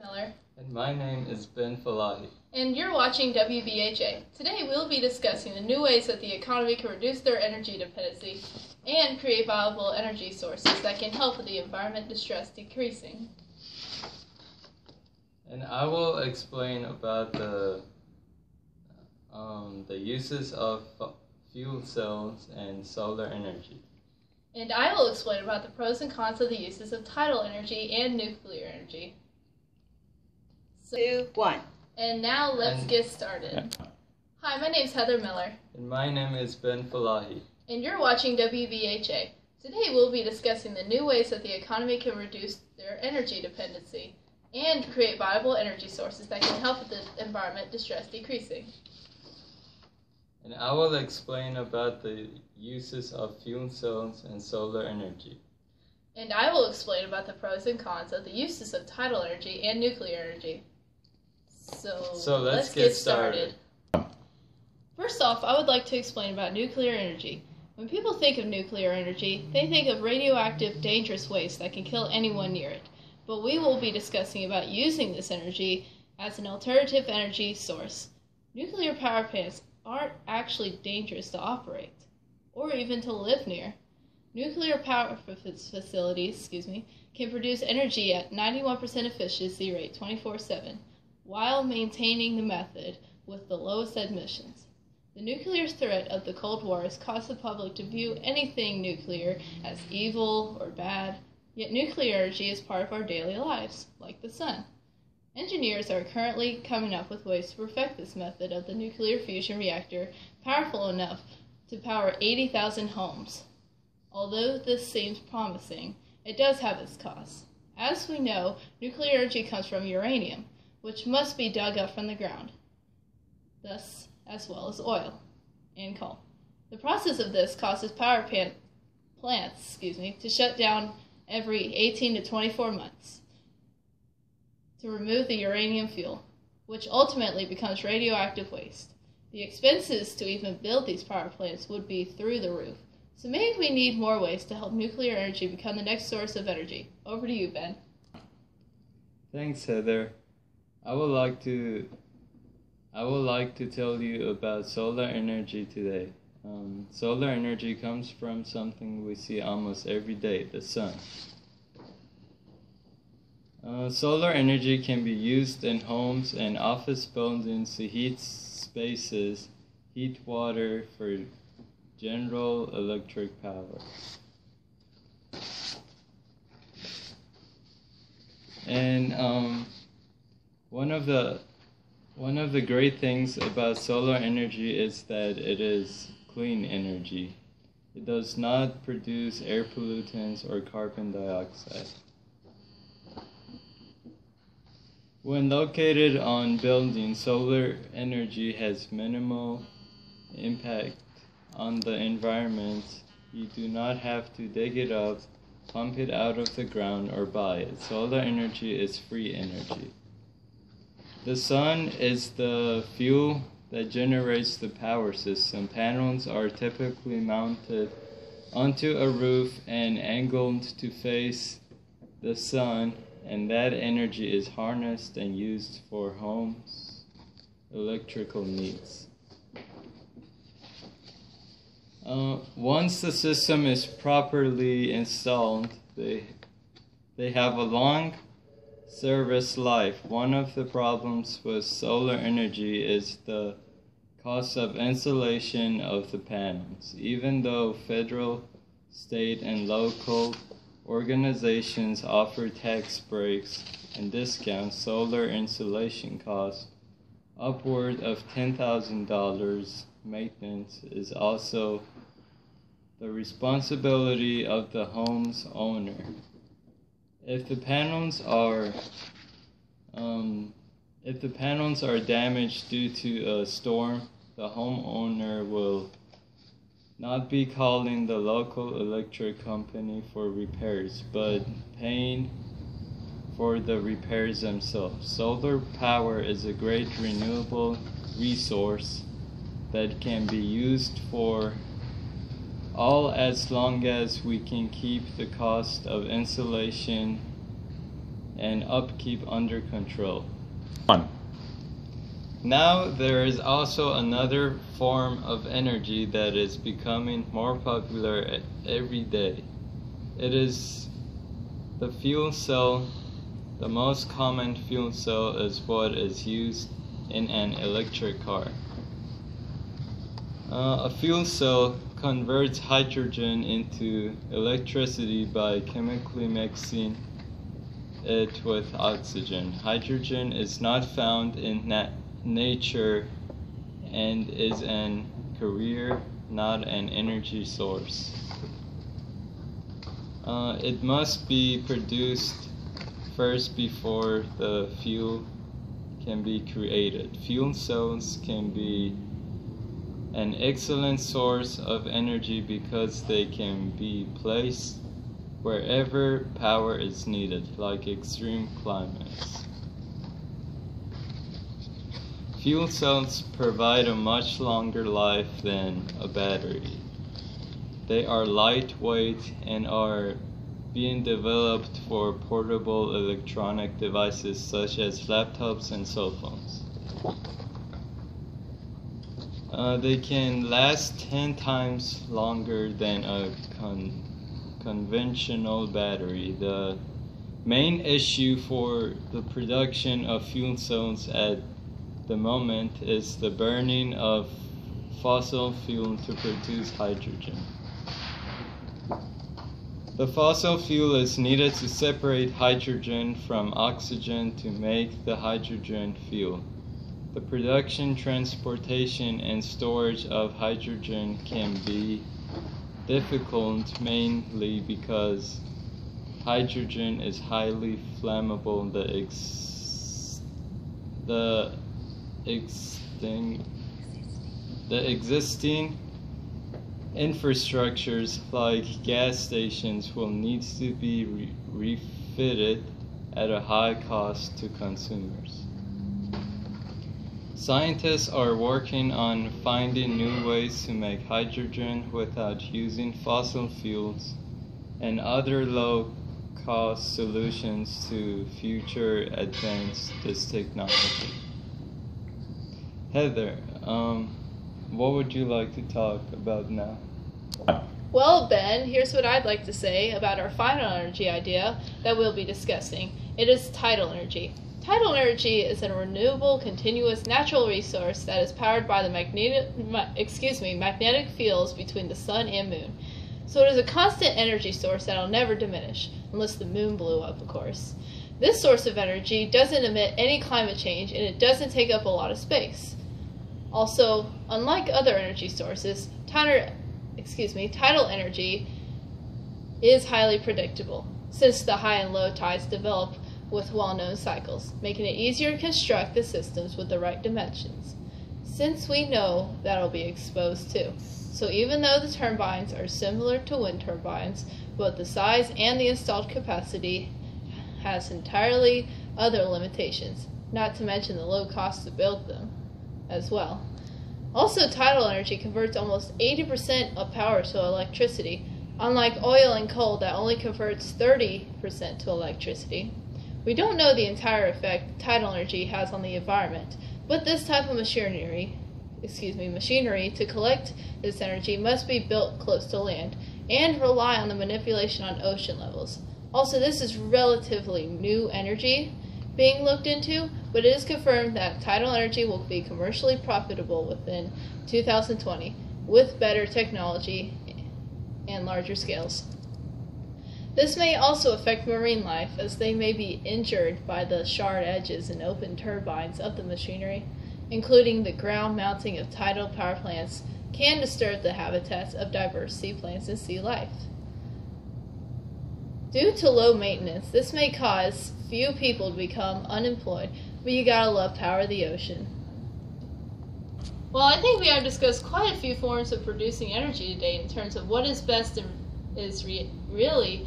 Miller. And my name is Ben Falahi. And you're watching WBHA. Today we'll be discussing the new ways that the economy can reduce their energy dependency and create viable energy sources that can help with the environment distress decreasing. And I will explain about the uses of fuel cells and solar energy. And I will explain about the pros and cons of the uses of tidal energy and nuclear energy. 2, 1. And now let's get started. Hi, my name's Heather Miller. And my name is Ben Falahi. And you're watching WBHA. Today we'll be discussing the new ways that the economy can reduce their energy dependency and create viable energy sources that can help with the environment distress decreasing. And I will explain about the uses of fuel cells and solar energy. And I will explain about the pros and cons of the uses of tidal energy and nuclear energy. So let's get started. First off, I would like to explain about nuclear energy. When people think of nuclear energy, they think of radioactive, dangerous waste that can kill anyone near it. But we will be discussing about using this energy as an alternative energy source. Nuclear power plants aren't actually dangerous to operate, or even to live near. Nuclear power facilities can produce energy at 91% efficiency rate 24/7, while maintaining the method with the lowest emissions. The nuclear threat of the Cold War has caused the public to view anything nuclear as evil or bad, yet nuclear energy is part of our daily lives, like the sun. Engineers are currently coming up with ways to perfect this method of the nuclear fusion reactor, powerful enough to power 80,000 homes. Although this seems promising, it does have its costs. As we know, nuclear energy comes from uranium, which must be dug up from the ground, thus as well as oil and coal. The process of this causes power plants to shut down every 18 to 24 months to remove the uranium fuel, which ultimately becomes radioactive waste. The expenses to even build these power plants would be through the roof. So maybe we need more ways to help nuclear energy become the next source of energy. Over to you, Ben. Thanks, Heather. I would like to tell you about solar energy today. Solar energy comes from something we see almost every day, the sun. Solar energy can be used in homes and office buildings to heat spaces, heat water for general electric power. And one of the great things about solar energy is that it is clean energy. It does not produce air pollutants or carbon dioxide. When located on buildings, solar energy has minimal impact on the environment. You do not have to dig it up, pump it out of the ground, or buy it. Solar energy is free energy. The sun is the fuel that generates the power system. Panels are typically mounted onto a roof and angled to face the sun, and that energy is harnessed and used for homes' electrical needs. Once the system is properly installed, they have a long service life. One of the problems with solar energy is the cost of installation of the panels. Even though federal, state, and local organizations offer tax breaks and discounts, solar installation costs upward of $10,000. Maintenance is also the responsibility of the home's owner. If the panels are damaged due to a storm, the homeowner will not be calling the local electric company for repairs, but paying for the repairs themselves. Solar power is a great renewable resource that can be used for all as long as we can keep the cost of insulation and upkeep under control. Now there is also another form of energy that is becoming more popular every day. It is the fuel cell. The most common fuel cell is what is used in an electric car. A fuel cell converts hydrogen into electricity by chemically mixing it with oxygen. Hydrogen is not found in nature and is an carrier, not an energy source. It must be produced first before the fuel can be created. Fuel cells can be an excellent source of energy because they can be placed wherever power is needed, like extreme climates. Fuel cells provide a much longer life than a battery. They are lightweight and are being developed for portable electronic devices such as laptops and cell phones. They can last 10 times longer than a conventional battery. The main issue for the production of fuel cells at the moment is the burning of fossil fuel to produce hydrogen. The fossil fuel is needed to separate hydrogen from oxygen to make the hydrogen fuel. The production, transportation, and storage of hydrogen can be difficult, mainly because hydrogen is highly flammable. The existing infrastructures like gas stations will need to be refitted at a high cost to consumers. Scientists are working on finding new ways to make hydrogen without using fossil fuels and other low-cost solutions to further advance this technology. Heather, what would you like to talk about now? Well, Ben, here's what I'd like to say about our final energy idea that we'll be discussing. It is tidal energy. Tidal energy is a renewable, continuous natural resource that is powered by the magnetic fields between the sun and moon. So it is a constant energy source that will never diminish, unless the moon blew up, of course. This source of energy doesn't emit any climate change, and it doesn't take up a lot of space. Also, unlike other energy sources, tidal energy is highly predictable, since the high and low tides develop with well-known cycles, making it easier to construct the systems with the right dimensions, since we know that it'll be exposed too. So even though the turbines are similar to wind turbines, both the size and the installed capacity has entirely other limitations, not to mention the low cost to build them as well. Also, tidal energy converts almost 80% of power to electricity, unlike oil and coal that only converts 30% to electricity. We don't know the entire effect tidal energy has on the environment, but this type of machinery to collect this energy must be built close to land and rely on the manipulation on ocean levels. Also, this is relatively new energy being looked into, but it is confirmed that tidal energy will be commercially profitable within 2020 with better technology and larger scales. This may also affect marine life, as they may be injured by the sharp edges and open turbines of the machinery, including the ground mounting of tidal power plants can disturb the habitats of diverse sea plants and sea life. Due to low maintenance, this may cause few people to become unemployed, but you gotta love Power of the Ocean. Well, I think we have discussed quite a few forms of producing energy today in terms of what is best and is really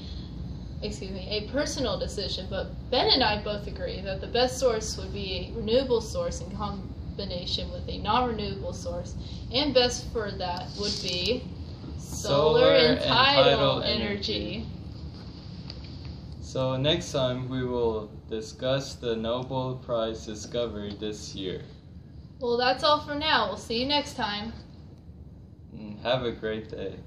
a personal decision, but Ben and I both agree that the best source would be a renewable source in combination with a non-renewable source, and best for that would be solar and tidal energy. So next time we will discuss the Nobel Prize discovery this year. Well, that's all for now. We'll see you next time. Have a great day.